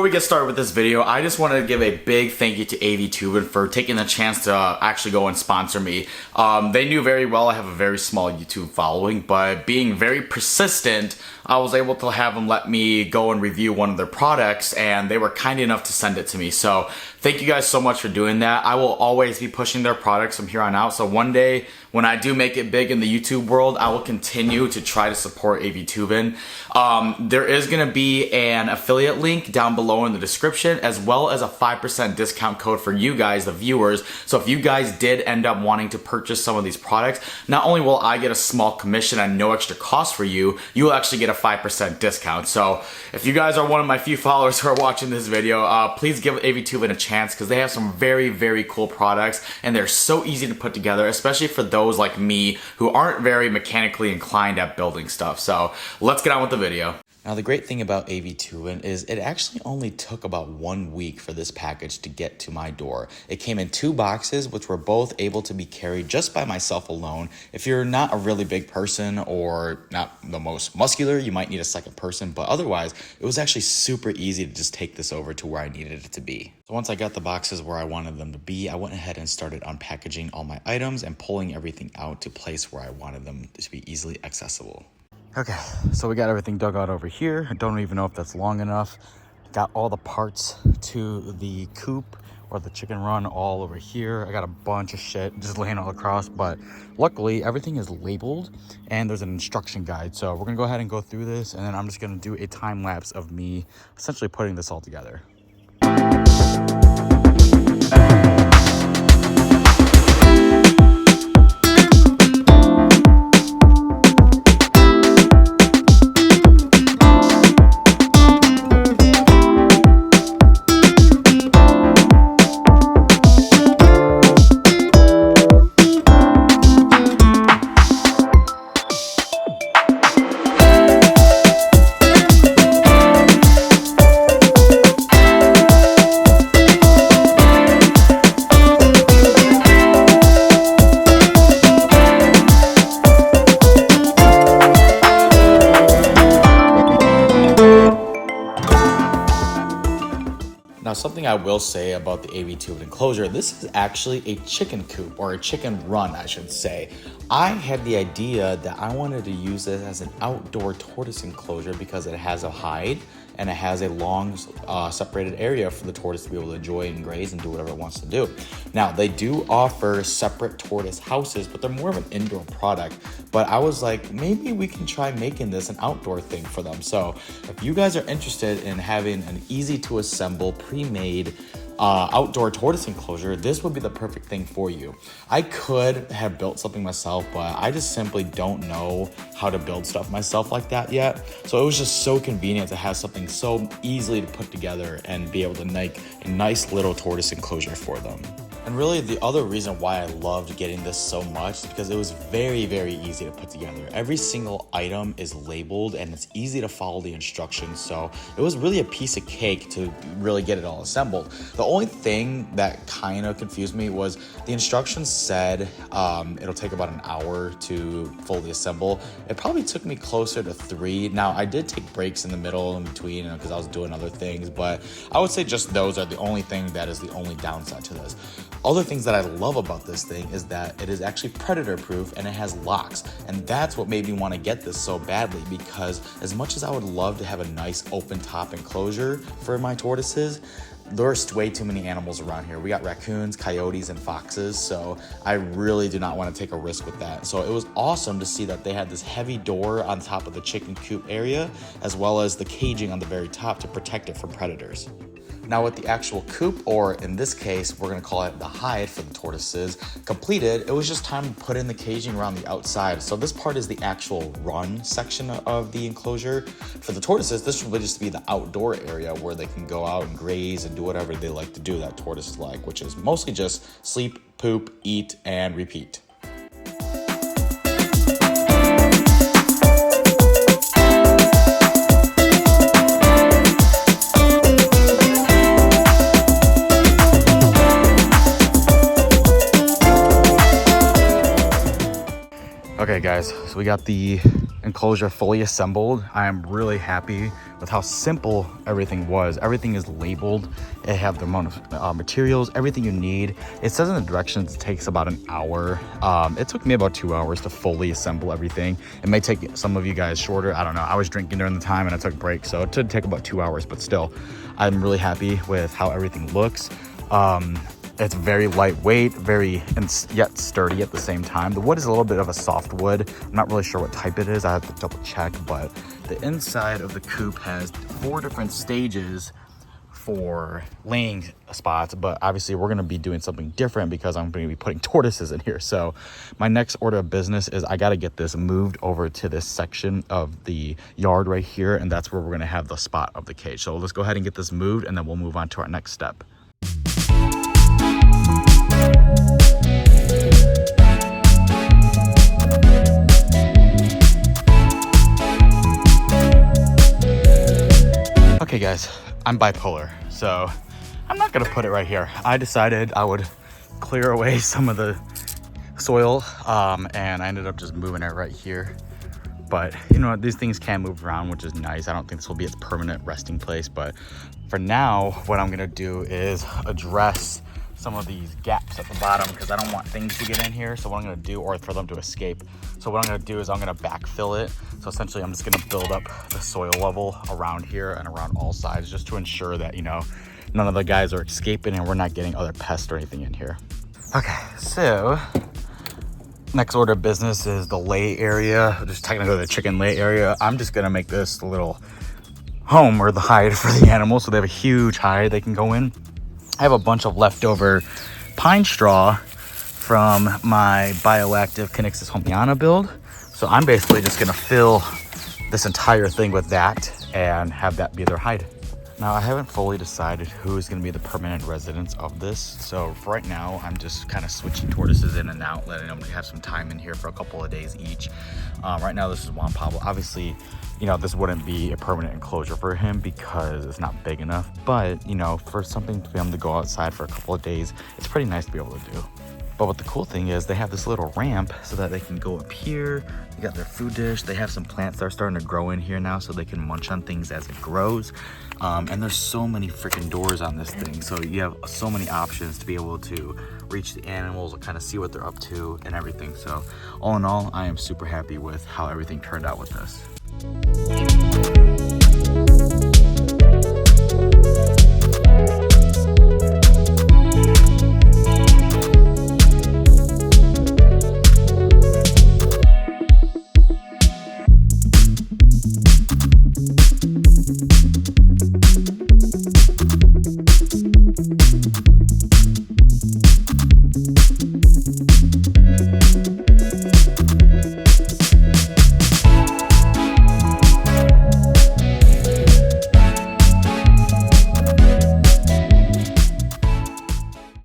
we get started with this video, I just wanted to give a big thank you to AIVITUVIN for taking the chance to actually go and sponsor me. They knew very well I have a very small YouTube following, but being very persistent, I was able to have them let me go and review one of their products, and they were kind enough to send it to me. So thank you guys so much for doing that. I will always be pushing their products from here on out. So one day, when I do make it big in the YouTube world, I will continue to try to support AIVITUVIN. There is going to be an affiliate link down below in the description, as well as a 5% discount code for you guys, the viewers. So if you guys did end up wanting to purchase some of these products, not only will I get a small commission and no extra cost for you, you will actually get a 5% discount. So if you guys are one of my few followers who are watching this video, please give AIVITUVIN a chance, because they have some very, very cool products, and they're so easy to put together, especially for those like me who aren't very mechanically inclined at building stuff. So let's get on with the video. Now, the great thing about AIVITUVIN is it actually only took about 1 week for this package to get to my door. It came in 2 boxes, which were both able to be carried just by myself alone. If you're not a really big person or not the most muscular, you might need a second person, but otherwise, it was actually super easy to just take this over to where I needed it to be. So once I got the boxes where I wanted them to be, I went ahead and started unpackaging all my items and pulling everything out to place where I wanted them to be easily accessible. Okay, so we got everything dug out over here. I don't even know if that's long enough. Got all the parts to the coop or the chicken run all over here. I got a bunch of shit just laying all across, but luckily everything is labeled and there's an instruction guide. So we're gonna go ahead and go through this, and then I'm just gonna do a time lapse of me essentially putting this all together. Now, something I will say about the AIVITUVIN enclosure, this is actually a chicken coop, or a chicken run, I should say. I had the idea that I wanted to use this as an outdoor tortoise enclosure because it has a hide and it has a long separated area for the tortoise to be able to enjoy and graze and do whatever it wants to do. Now, they do offer separate tortoise houses, but they're more of an indoor product. But I was like, maybe we can try making this an outdoor thing for them. So if you guys are interested in having an easy to assemble, pre-made outdoor tortoise enclosure, this would be the perfect thing for you. I could have built something myself, but I just simply don't know how to build stuff myself like that yet. So it was just so convenient to have something so easily to put together and be able to make a nice little tortoise enclosure for them. And really, the other reason why I loved getting this so much is because it was very, very easy to put together. Every single item is labeled and it's easy to follow the instructions. So it was really a piece of cake to really get it all assembled. The only thing that kind of confused me was the instructions said it'll take about an hour to fully assemble. It probably took me closer to 3. Now, I did take breaks in the middle in between because I was doing other things, but I would say just those are the only thing that is the only downside to this. Other things that I love about this thing is that it is actually predator proof and it has locks, and that's what made me want to get this so badly, because as much as I would love to have a nice open top enclosure for my tortoises, there's way too many animals around here. We got raccoons, coyotes, and foxes, so I really do not want to take a risk with that. So it was awesome to see that they had this heavy door on top of the chicken coop area, as well as the caging on the very top to protect it from predators. Now, with the actual coop, or in this case, we're gonna call it the hide for the tortoises, completed, it was just time to put in the caging around the outside. So this part is the actual run section of the enclosure. For the tortoises, this would just be the outdoor area where they can go out and graze and do whatever they like to do, that tortoises like, which is mostly just sleep, poop, eat, and repeat. Okay guys, so we got the enclosure fully assembled. I am really happy with how simple everything was. Everything is labeled. It have the amount of materials, everything you need. It says in the directions it takes about an hour. It took me about 2 hours to fully assemble everything. It may take some of you guys shorter. I don't know. I was drinking during the time and I took breaks, so it did take about 2 hours, but still, I'm really happy with how everything looks. It's very lightweight, yet sturdy at the same time. The wood is a little bit of a soft wood. I'm not really sure what type it is. I have to double check, but the inside of the coop has 4 different stages for laying spots, but obviously we're gonna be doing something different because I'm gonna be putting tortoises in here. So my next order of business is I gotta get this moved over to this section of the yard right here, and that's where we're gonna have the spot of the cage. So let's go ahead and get this moved, and then we'll move on to our next step. Okay guys, I'm bipolar, so I'm not gonna put it right here. I decided I would clear away some of the soil, and I ended up just moving it right here. But you know, these things can move around, which is nice. I don't think this will be its permanent resting place, but for now, what I'm gonna do is address some of these gaps at the bottom because I don't want things to get in here. So what I'm gonna do, or for them to escape. So what I'm gonna do is I'm gonna backfill it. So essentially I'm just gonna build up the soil level around here and around all sides just to ensure that, you know, none of the guys are escaping and we're not getting other pests or anything in here. Okay, so next order of business is the lay area, just technically the chicken lay area. I'm just gonna make this a little home or the hide for the animals. So they have a huge hide they can go in. I have a bunch of leftover pine straw from my bioactive Connexus Homiana build. So I'm basically just gonna fill this entire thing with that and have that be their hide. Now I haven't fully decided who is gonna be the permanent residents of this. So for right now, I'm just kind of switching tortoises in and out, letting them have some time in here for a couple of days each. Right now this is Juan Pablo. Obviously, you know, this wouldn't be a permanent enclosure for him because it's not big enough, but you know, for something for him to go outside for a couple of days, it's pretty nice to be able to do. But what the cool thing is, they have this little ramp so that they can go up here. They got their food dish. They have some plants that are starting to grow in here now so they can munch on things as it grows. And there's so many freaking doors on this thing. So you have so many options to be able to reach the animals and kind of see what they're up to and everything. So all in all, I am super happy with how everything turned out with this.